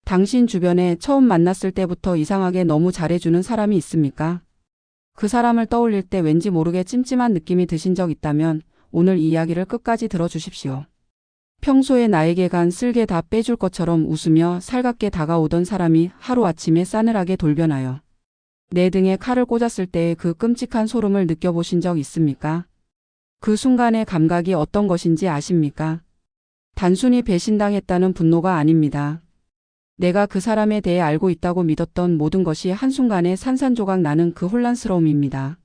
당신 주변에 처음 만났을 때부터 이상하게 너무 잘해주는 사람이 있습니까? 그 사람을 떠올릴 때 왠지 모르게 찜찜한 느낌이 드신 적 있다면 오늘 이 이야기를 끝까지 들어주십시오. 평소에 나에게 간 쓸개 다 빼줄 것처럼 웃으며 살갑게 다가오던 사람이 하루아침에 싸늘하게 돌변하여 내 등에 칼을 꽂았을 때의 그 끔찍한 소름을 느껴보신 적 있습니까? 그 순간의 감각이 어떤 것인지 아십니까? 단순히 배신당했다는 분노가 아닙니다. 내가 그 사람에 대해 알고 있다고 믿었던 모든 것이 한순간에 산산조각 나는 그 혼란스러움입니다.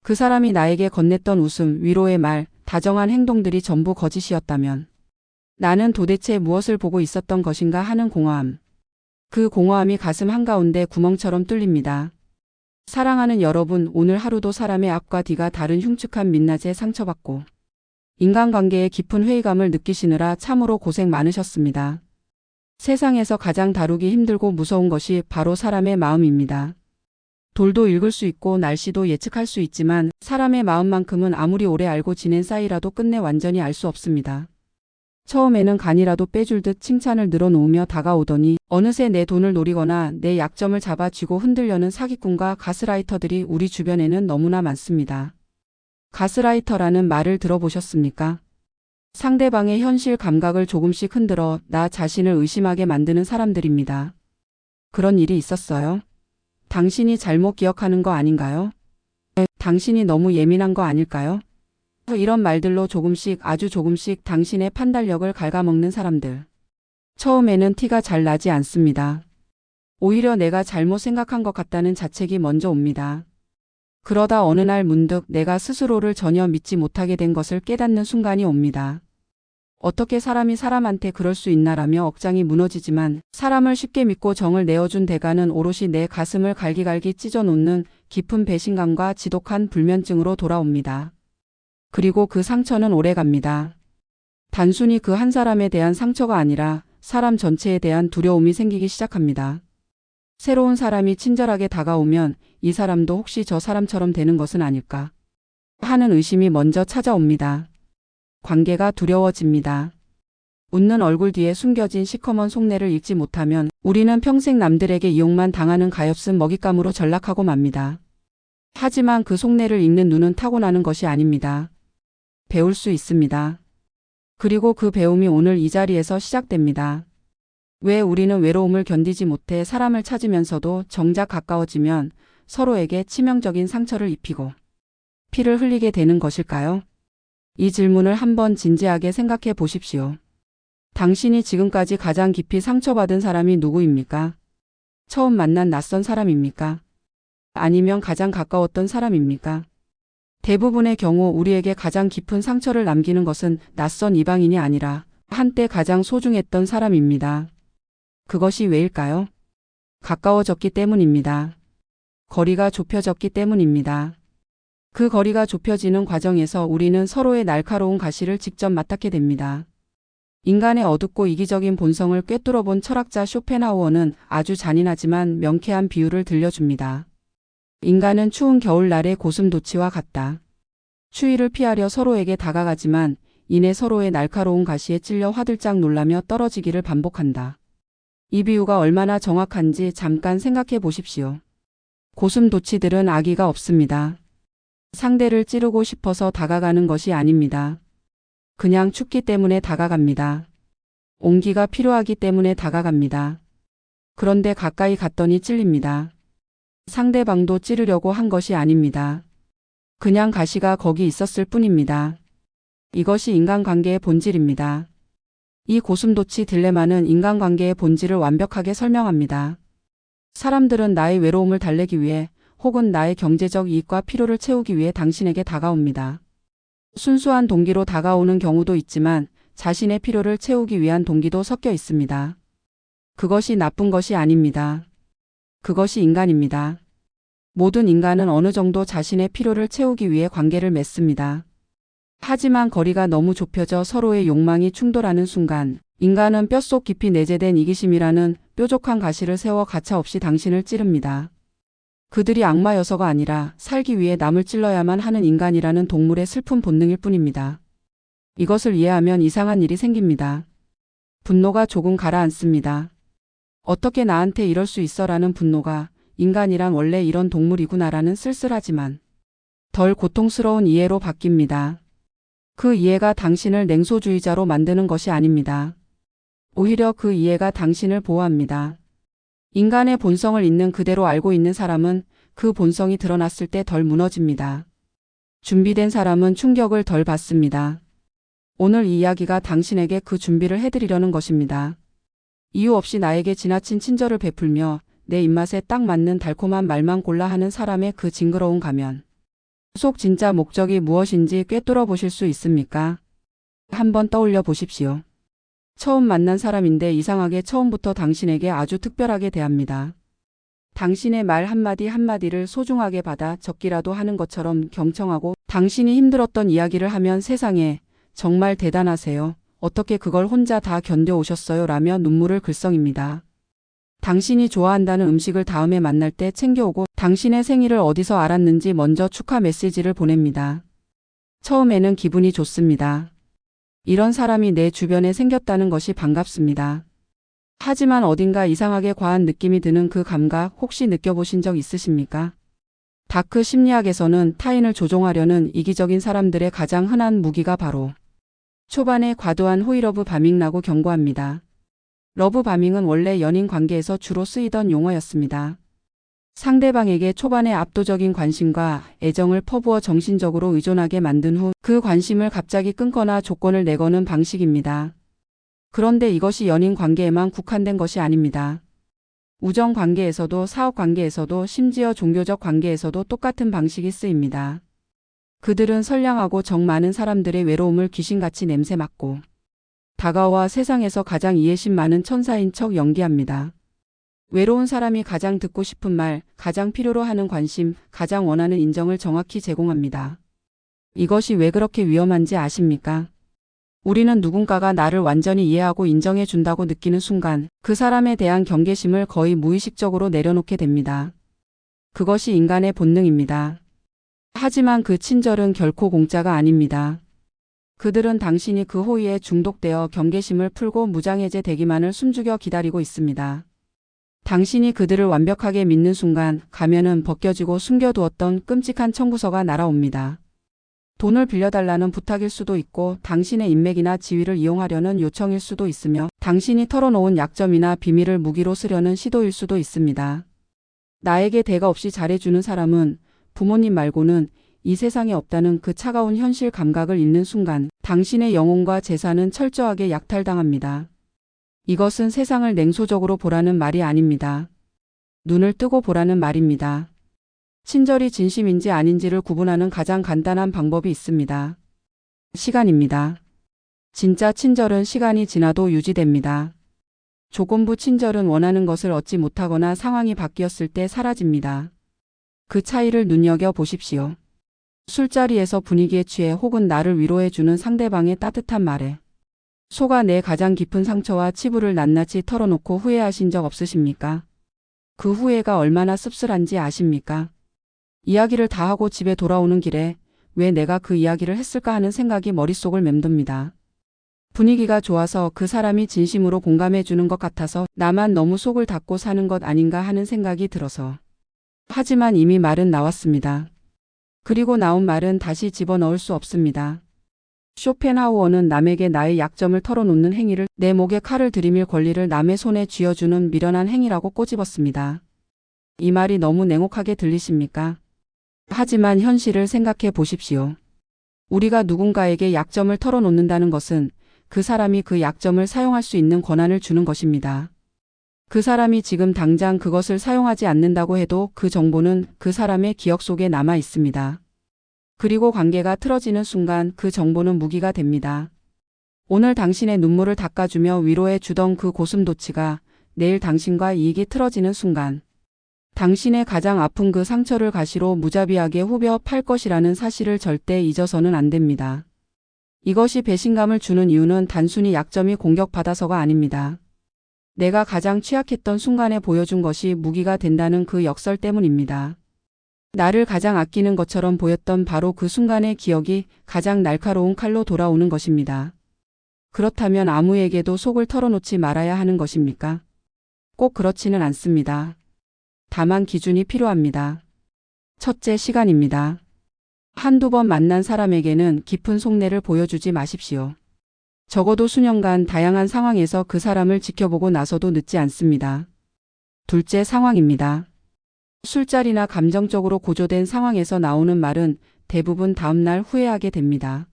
그 사람이 나에게 건넸던 웃음, 위로의 말, 다정한 행동들이 전부 거짓이었다면 나는 도대체 무엇을 보고 있었던 것인가 하는 공허함. 그 공허함이 가슴 한가운데 구멍처럼 뚫립니다. 사랑하는 여러분, 오늘 하루도 사람의 앞과 뒤가 다른 흉측한 민낯에 상처받고 인간관계의 깊은 회의감을 느끼시느라 참으로 고생 많으셨습니다. 세상에서 가장 다루기 힘들고 무서운 것이 바로 사람의 마음입니다. 돌도 읽을 수 있고 날씨도 예측할 수 있지만 사람의 마음만큼은 아무리 오래 알고 지낸 사이라도 끝내 완전히 알 수 없습니다. 처음에는 간이라도 빼줄 듯 칭찬을 늘어놓으며 다가오더니 어느새 내 돈을 노리거나 내 약점을 잡아쥐고 흔들려는 사기꾼과 가스라이터들이 우리 주변에는 너무나 많습니다. 가스라이터라는 말을 들어보셨습니까? 상대방의 현실 감각을 조금씩 흔들어 나 자신을 의심하게 만드는 사람들입니다. 그런 일이 있었어요? 당신이 잘못 기억하는 거 아닌가요? 당신이 너무 예민한 거 아닐까요? 이런 말들로 조금씩 아주 조금씩 당신의 판단력을 갉아먹는 사람들. 처음에는 티가 잘 나지 않습니다. 오히려 내가 잘못 생각한 것 같다는 자책이 먼저 옵니다. 그러다 어느 날 문득 내가 스스로를 전혀 믿지 못하게 된 것을 깨닫는 순간이 옵니다. 어떻게 사람이 사람한테 그럴 수 있나라며 억장이 무너지지만 사람을 쉽게 믿고 정을 내어준 대가는 오롯이 내 가슴을 갈기갈기 찢어놓는 깊은 배신감과 지독한 불면증으로 돌아옵니다. 그리고 그 상처는 오래갑니다. 단순히 그 한 사람에 대한 상처가 아니라 사람 전체에 대한 두려움이 생기기 시작합니다. 새로운 사람이 친절하게 다가오면 이 사람도 혹시 저 사람처럼 되는 것은 아닐까 하는 의심이 먼저 찾아옵니다. 관계가 두려워집니다. 웃는 얼굴 뒤에 숨겨진 시커먼 속내를 읽지 못하면 우리는 평생 남들에게 이용만 당하는 가엾은 먹잇감으로 전락하고 맙니다. 하지만 그 속내를 읽는 눈은 타고나는 것이 아닙니다. 배울 수 있습니다. 그리고 그 배움이 오늘 이 자리에서 시작됩니다. 왜 우리는 외로움을 견디지 못해 사람을 찾으면서도 정작 가까워지면 서로에게 치명적인 상처를 입히고 피를 흘리게 되는 것일까요? 이 질문을 한번 진지하게 생각해 보십시오. 당신이 지금까지 가장 깊이 상처받은 사람이 누구입니까? 처음 만난 낯선 사람입니까? 아니면 가장 가까웠던 사람입니까? 대부분의 경우 우리에게 가장 깊은 상처를 남기는 것은 낯선 이방인이 아니라 한때 가장 소중했던 사람입니다. 그것이 왜일까요? 가까워졌기 때문입니다. 거리가 좁혀졌기 때문입니다. 그 거리가 좁혀지는 과정에서 우리는 서로의 날카로운 가시를 직접 맞닿게 됩니다. 인간의 어둡고 이기적인 본성을 꿰뚫어본 철학자 쇼펜하우어는 아주 잔인하지만 명쾌한 비유를 들려줍니다. 인간은 추운 겨울날의 고슴도치와 같다. 추위를 피하려 서로에게 다가가지만 이내 서로의 날카로운 가시에 찔려 화들짝 놀라며 떨어지기를 반복한다. 이 비유가 얼마나 정확한지 잠깐 생각해 보십시오. 고슴도치들은 아기가 없습니다. 상대를 찌르고 싶어서 다가가는 것이 아닙니다. 그냥 춥기 때문에 다가갑니다. 온기가 필요하기 때문에 다가갑니다. 그런데 가까이 갔더니 찔립니다. 상대방도 찌르려고 한 것이 아닙니다. 그냥 가시가 거기 있었을 뿐입니다. 이것이 인간관계의 본질입니다. 이 고슴도치 딜레마는 인간관계의 본질을 완벽하게 설명합니다. 사람들은 나의 외로움을 달래기 위해 혹은 나의 경제적 이익과 필요를 채우기 위해 당신에게 다가옵니다. 순수한 동기로 다가오는 경우도 있지만 자신의 필요를 채우기 위한 동기도 섞여 있습니다. 그것이 나쁜 것이 아닙니다. 그것이 인간입니다. 모든 인간은 어느 정도 자신의 필요를 채우기 위해 관계를 맺습니다. 하지만 거리가 너무 좁혀져 서로의 욕망이 충돌하는 순간 인간은 뼛속 깊이 내재된 이기심이라는 뾰족한 가시를 세워 가차없이 당신을 찌릅니다. 그들이 악마여서가 아니라 살기 위해 남을 찔러야만 하는 인간이라는 동물의 슬픈 본능일 뿐입니다. 이것을 이해하면 이상한 일이 생깁니다. 분노가 조금 가라앉습니다. 어떻게 나한테 이럴 수 있어라는 분노가 인간이란 원래 이런 동물이구나라는 쓸쓸하지만 덜 고통스러운 이해로 바뀝니다. 그 이해가 당신을 냉소주의자로 만드는 것이 아닙니다. 오히려 그 이해가 당신을 보호합니다. 인간의 본성을 있는 그대로 알고 있는 사람은 그 본성이 드러났을 때 덜 무너집니다. 준비된 사람은 충격을 덜 받습니다. 오늘 이 이야기가 당신에게 그 준비를 해드리려는 것입니다. 이유 없이 나에게 지나친 친절을 베풀며 내 입맛에 딱 맞는 달콤한 말만 골라 하는 사람의 그 징그러운 가면 속 진짜 목적이 무엇인지 꿰뚫어 보실 수 있습니까? 한번 떠올려 보십시오. 처음 만난 사람인데 이상하게 처음부터 당신에게 아주 특별하게 대합니다. 당신의 말 한마디 한마디를 소중하게 받아 적기라도 하는 것처럼 경청하고 당신이 힘들었던 이야기를 하면 세상에 정말 대단하세요. 어떻게 그걸 혼자 다 견뎌오셨어요? 라며 눈물을 글썽입니다. 당신이 좋아한다는 음식을 다음에 만날 때 챙겨오고 당신의 생일을 어디서 알았는지 먼저 축하 메시지를 보냅니다. 처음에는 기분이 좋습니다. 이런 사람이 내 주변에 생겼다는 것이 반갑습니다. 하지만 어딘가 이상하게 과한 느낌이 드는 그 감각 혹시 느껴보신 적 있으십니까? 다크 심리학에서는 타인을 조종하려는 이기적인 사람들의 가장 흔한 무기가 바로 초반에 과도한 호의러브 바밍라고 경고합니다. 러브 바밍은 원래 연인 관계에서 주로 쓰이던 용어였습니다. 상대방에게 초반에 압도적인 관심과 애정을 퍼부어 정신적으로 의존하게 만든 후 그 관심을 갑자기 끊거나 조건을 내거는 방식입니다. 그런데 이것이 연인 관계에만 국한된 것이 아닙니다. 우정 관계에서도 사업 관계에서도 심지어 종교적 관계에서도 똑같은 방식이 쓰입니다. 그들은 선량하고 정 많은 사람들의 외로움을 귀신같이 냄새 맡고 다가와 세상에서 가장 이해심 많은 천사인 척 연기합니다. 외로운 사람이 가장 듣고 싶은 말, 가장 필요로 하는 관심, 가장 원하는 인정을 정확히 제공합니다. 이것이 왜 그렇게 위험한지 아십니까? 우리는 누군가가 나를 완전히 이해하고 인정해 준다고 느끼는 순간 그 사람에 대한 경계심을 거의 무의식적으로 내려놓게 됩니다. 그것이 인간의 본능입니다. 하지만 그 친절은 결코 공짜가 아닙니다. 그들은 당신이 그 호의에 중독되어 경계심을 풀고 무장해제 되기만을 숨죽여 기다리고 있습니다. 당신이 그들을 완벽하게 믿는 순간 가면은 벗겨지고 숨겨두었던 끔찍한 청구서가 날아옵니다. 돈을 빌려달라는 부탁일 수도 있고 당신의 인맥이나 지위를 이용하려는 요청일 수도 있으며 당신이 털어놓은 약점이나 비밀을 무기로 쓰려는 시도일 수도 있습니다. 나에게 대가 없이 잘해주는 사람은 부모님 말고는 이 세상에 없다는 그 차가운 현실 감각을 잃는 순간 당신의 영혼과 재산은 철저하게 약탈당합니다. 이것은 세상을 냉소적으로 보라는 말이 아닙니다. 눈을 뜨고 보라는 말입니다. 친절이 진심인지 아닌지를 구분하는 가장 간단한 방법이 있습니다. 시간입니다. 진짜 친절은 시간이 지나도 유지됩니다. 조건부 친절은 원하는 것을 얻지 못하거나 상황이 바뀌었을 때 사라집니다. 그 차이를 눈여겨 보십시오. 술자리에서 분위기에 취해 혹은 나를 위로해주는 상대방의 따뜻한 말에 속아 내 가장 깊은 상처와 치부를 낱낱이 털어놓고 후회하신 적 없으십니까? 그 후회가 얼마나 씁쓸한지 아십니까? 이야기를 다 하고 집에 돌아오는 길에 왜 내가 그 이야기를 했을까 하는 생각이 머릿속을 맴돕니다. 분위기가 좋아서 그 사람이 진심으로 공감해 주는 것 같아서 나만 너무 속을 닫고 사는 것 아닌가 하는 생각이 들어서. 하지만 이미 말은 나왔습니다. 그리고 나온 말은 다시 집어넣을 수 없습니다. 쇼펜하우어는 남에게 나의 약점을 털어놓는 행위를 내 목에 칼을 들이밀 권리를 남의 손에 쥐어주는 미련한 행위라고 꼬집었습니다. 이 말이 너무 냉혹하게 들리십니까? 하지만 현실을 생각해 보십시오. 우리가 누군가에게 약점을 털어놓는다는 것은 그 사람이 그 약점을 사용할 수 있는 권한을 주는 것입니다. 그 사람이 지금 당장 그것을 사용하지 않는다고 해도 그 정보는 그 사람의 기억 속에 남아 있습니다. 그리고 관계가 틀어지는 순간 그 정보는 무기가 됩니다. 오늘 당신의 눈물을 닦아주며 위로해 주던 그 고슴도치가 내일 당신과 이익이 틀어지는 순간 당신의 가장 아픈 그 상처를 가시로 무자비하게 후벼 팔 것이라는 사실을 절대 잊어서는 안 됩니다. 이것이 배신감을 주는 이유는 단순히 약점이 공격받아서가 아닙니다. 내가 가장 취약했던 순간에 보여준 것이 무기가 된다는 그 역설 때문입니다. 나를 가장 아끼는 것처럼 보였던 바로 그 순간의 기억이 가장 날카로운 칼로 돌아오는 것입니다. 그렇다면 아무에게도 속을 털어놓지 말아야 하는 것입니까? 꼭 그렇지는 않습니다. 다만 기준이 필요합니다. 첫째, 시간입니다. 한두 번 만난 사람에게는 깊은 속내를 보여주지 마십시오. 적어도 수년간 다양한 상황에서 그 사람을 지켜보고 나서도 늦지 않습니다. 둘째, 상황입니다. 술자리나 감정적으로 고조된 상황에서 나오는 말은 대부분 다음날 후회하게 됩니다.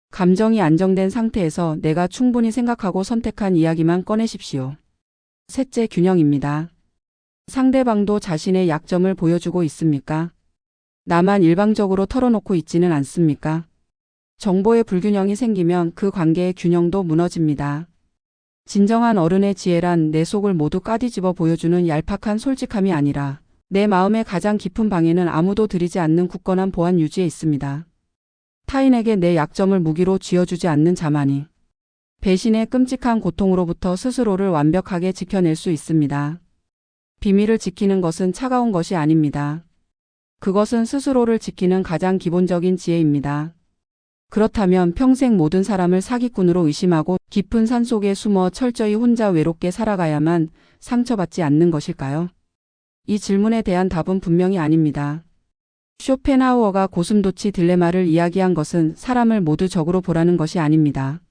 감정이 안정된 상태에서 내가 충분히 생각하고 선택한 이야기만 꺼내십시오. 셋째, 균형입니다. 상대방도 자신의 약점을 보여주고 있습니까? 나만 일방적으로 털어놓고 있지는 않습니까? 정보의 불균형이 생기면 그 관계의 균형도 무너집니다. 진정한 어른의 지혜란 내 속을 모두 까디집어 보여주는 얄팍한 솔직함이 아니라 내 마음의 가장 깊은 방에는 아무도 들이지 않는 굳건한 보안 유지에 있습니다. 타인에게 내 약점을 무기로 쥐어주지 않는 자만이 배신의 끔찍한 고통으로부터 스스로를 완벽하게 지켜낼 수 있습니다. 비밀을 지키는 것은 차가운 것이 아닙니다. 그것은 스스로를 지키는 가장 기본적인 지혜입니다. 그렇다면 평생 모든 사람을 사기꾼으로 의심하고 깊은 산속에 숨어 철저히 혼자 외롭게 살아가야만 상처받지 않는 것일까요? 이 질문에 대한 답은 분명히 아닙니다. 쇼펜하우어가 고슴도치 딜레마를 이야기한 것은 사람을 모두 적으로 보라는 것이 아닙니다.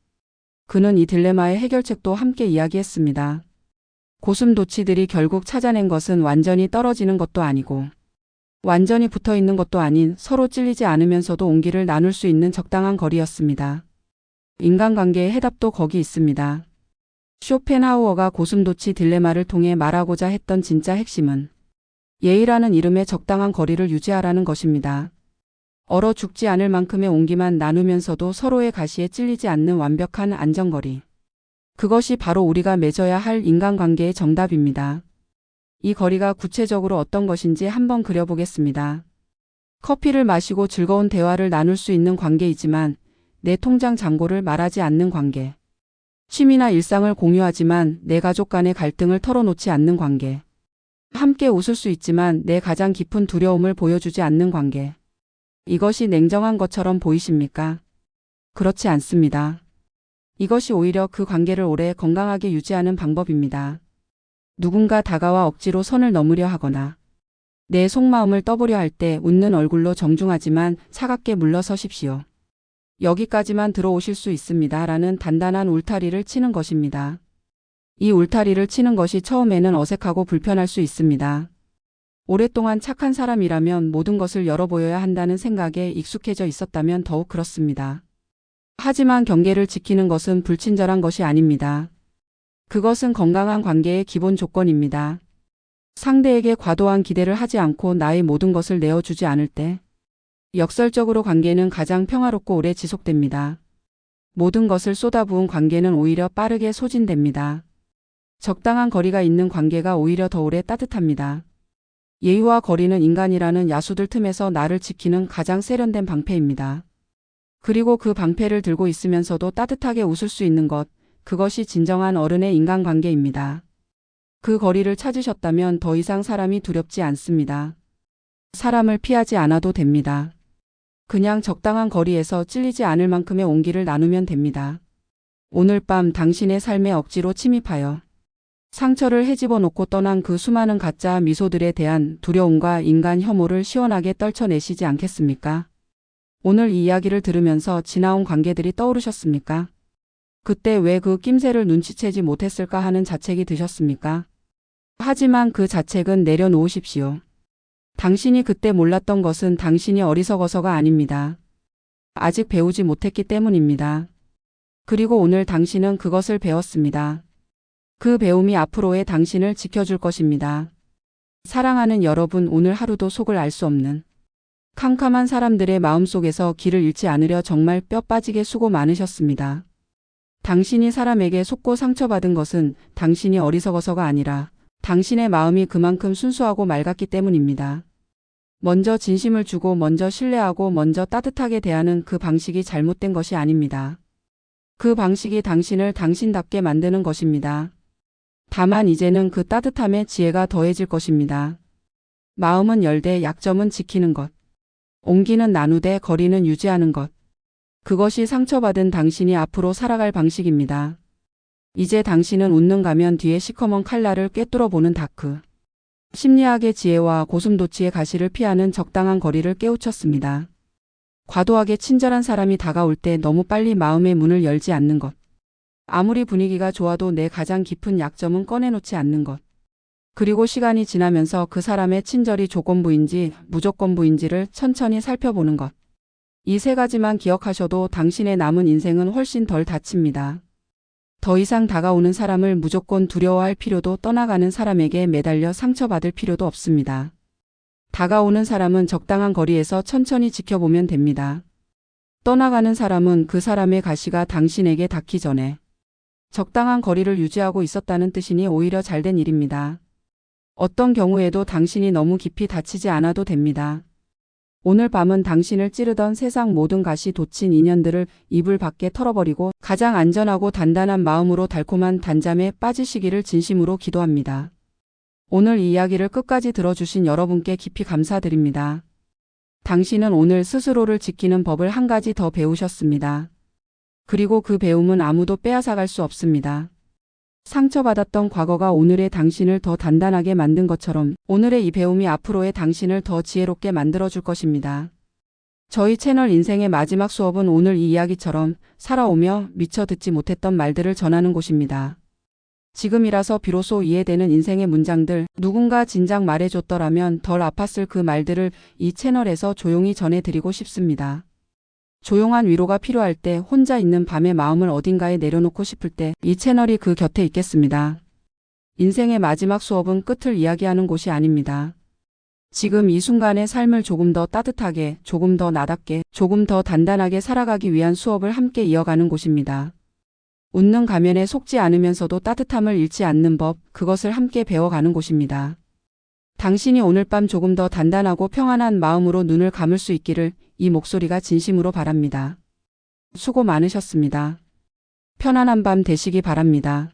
그는 이 딜레마의 해결책도 함께 이야기했습니다. 고슴도치들이 결국 찾아낸 것은 완전히 떨어지는 것도 아니고 완전히 붙어 있는 것도 아닌 서로 찔리지 않으면서도 온기를 나눌 수 있는 적당한 거리였습니다. 인간관계의 해답도 거기 있습니다. 쇼펜하우어가 고슴도치 딜레마를 통해 말하고자 했던 진짜 핵심은 예의라는 이름의 적당한 거리를 유지하라는 것입니다. 얼어 죽지 않을 만큼의 온기만 나누면서도 서로의 가시에 찔리지 않는 완벽한 안전거리. 그것이 바로 우리가 맺어야 할 인간관계의 정답입니다. 이 거리가 구체적으로 어떤 것인지 한번 그려보겠습니다. 커피를 마시고 즐거운 대화를 나눌 수 있는 관계이지만 내 통장 잔고를 말하지 않는 관계. 취미나 일상을 공유하지만 내 가족 간의 갈등을 털어놓지 않는 관계. 함께 웃을 수 있지만 내 가장 깊은 두려움을 보여주지 않는 관계. 이것이 냉정한 것처럼 보이십니까? 그렇지 않습니다. 이것이 오히려 그 관계를 오래 건강하게 유지하는 방법입니다. 누군가 다가와 억지로 선을 넘으려 하거나 내 속마음을 떠보려 할 때 웃는 얼굴로 정중하지만 차갑게 물러서십시오. 여기까지만 들어오실 수 있습니다. 라는 단단한 울타리를 치는 것입니다. 이 울타리를 치는 것이 처음에는 어색하고 불편할 수 있습니다. 오랫동안 착한 사람이라면 모든 것을 열어보여야 한다는 생각에 익숙해져 있었다면 더욱 그렇습니다. 하지만 경계를 지키는 것은 불친절한 것이 아닙니다. 그것은 건강한 관계의 기본 조건입니다. 상대에게 과도한 기대를 하지 않고 나의 모든 것을 내어주지 않을 때 역설적으로 관계는 가장 평화롭고 오래 지속됩니다. 모든 것을 쏟아부은 관계는 오히려 빠르게 소진됩니다. 적당한 거리가 있는 관계가 오히려 더 오래 따뜻합니다. 예의와 거리는 인간이라는 야수들 틈에서 나를 지키는 가장 세련된 방패입니다. 그리고 그 방패를 들고 있으면서도 따뜻하게 웃을 수 있는 것, 그것이 진정한 어른의 인간관계입니다. 그 거리를 찾으셨다면 더 이상 사람이 두렵지 않습니다. 사람을 피하지 않아도 됩니다. 그냥 적당한 거리에서 찔리지 않을 만큼의 온기를 나누면 됩니다. 오늘 밤 당신의 삶에 억지로 침입하여 상처를 헤집어 놓고 떠난 그 수많은 가짜 미소들에 대한 두려움과 인간 혐오를 시원하게 떨쳐내시지 않겠습니까? 오늘 이 이야기를 들으면서 지나온 관계들이 떠오르셨습니까? 그때 왜 그 낌새를 눈치채지 못했을까 하는 자책이 드셨습니까? 하지만 그 자책은 내려놓으십시오. 당신이 그때 몰랐던 것은 당신이 어리석어서가 아닙니다. 아직 배우지 못했기 때문입니다. 그리고 오늘 당신은 그것을 배웠습니다. 그 배움이 앞으로의 당신을 지켜줄 것입니다. 사랑하는 여러분, 오늘 하루도 속을 알 수 없는 캄캄한 사람들의 마음속에서 길을 잃지 않으려 정말 뼈 빠지게 수고 많으셨습니다. 당신이 사람에게 속고 상처받은 것은 당신이 어리석어서가 아니라 당신의 마음이 그만큼 순수하고 맑았기 때문입니다. 먼저 진심을 주고 먼저 신뢰하고 먼저 따뜻하게 대하는 그 방식이 잘못된 것이 아닙니다. 그 방식이 당신을 당신답게 만드는 것입니다. 다만 이제는 그 따뜻함에 지혜가 더해질 것입니다. 마음은 열되 약점은 지키는 것. 온기는 나누되 거리는 유지하는 것. 그것이 상처받은 당신이 앞으로 살아갈 방식입니다. 이제 당신은 웃는 가면 뒤에 시커먼 칼날을 꿰뚫어 보는 다크. 심리학의 지혜와 고슴도치의 가시를 피하는 적당한 거리를 깨우쳤습니다. 과도하게 친절한 사람이 다가올 때 너무 빨리 마음의 문을 열지 않는 것. 아무리 분위기가 좋아도 내 가장 깊은 약점은 꺼내놓지 않는 것. 그리고 시간이 지나면서 그 사람의 친절이 조건부인지 무조건부인지를 천천히 살펴보는 것. 이 세 가지만 기억하셔도 당신의 남은 인생은 훨씬 덜 다칩니다. 더 이상 다가오는 사람을 무조건 두려워할 필요도 떠나가는 사람에게 매달려 상처받을 필요도 없습니다. 다가오는 사람은 적당한 거리에서 천천히 지켜보면 됩니다. 떠나가는 사람은 그 사람의 가시가 당신에게 닿기 전에 적당한 거리를 유지하고 있었다는 뜻이니 오히려 잘된 일입니다. 어떤 경우에도 당신이 너무 깊이 다치지 않아도 됩니다. 오늘 밤은 당신을 찌르던 세상 모든 가시 돋친 인연들을 이불 밖에 털어버리고 가장 안전하고 단단한 마음으로 달콤한 단잠에 빠지시기를 진심으로 기도합니다. 오늘 이 이야기를 끝까지 들어주신 여러분께 깊이 감사드립니다. 당신은 오늘 스스로를 지키는 법을 한 가지 더 배우셨습니다. 그리고 그 배움은 아무도 빼앗아갈 수 없습니다. 상처받았던 과거가 오늘의 당신을 더 단단하게 만든 것처럼 오늘의 이 배움이 앞으로의 당신을 더 지혜롭게 만들어줄 것입니다. 저희 채널 인생의 마지막 수업은 오늘 이 이야기처럼 살아오며 미처 듣지 못했던 말들을 전하는 곳입니다. 지금이라서 비로소 이해되는 인생의 문장들, 누군가 진작 말해줬더라면 덜 아팠을 그 말들을 이 채널에서 조용히 전해드리고 싶습니다. 조용한 위로가 필요할 때, 혼자 있는 밤에 마음을 어딘가에 내려놓고 싶을 때 이 채널이 그 곁에 있겠습니다. 인생의 마지막 수업은 끝을 이야기하는 곳이 아닙니다. 지금 이 순간의 삶을 조금 더 따뜻하게, 조금 더 나답게, 조금 더 단단하게 살아가기 위한 수업을 함께 이어가는 곳입니다. 웃는 가면에 속지 않으면서도 따뜻함을 잃지 않는 법, 그것을 함께 배워가는 곳입니다. 당신이 오늘 밤 조금 더 단단하고 평안한 마음으로 눈을 감을 수 있기를 이 목소리가 진심으로 바랍니다. 수고 많으셨습니다. 편안한 밤 되시기 바랍니다.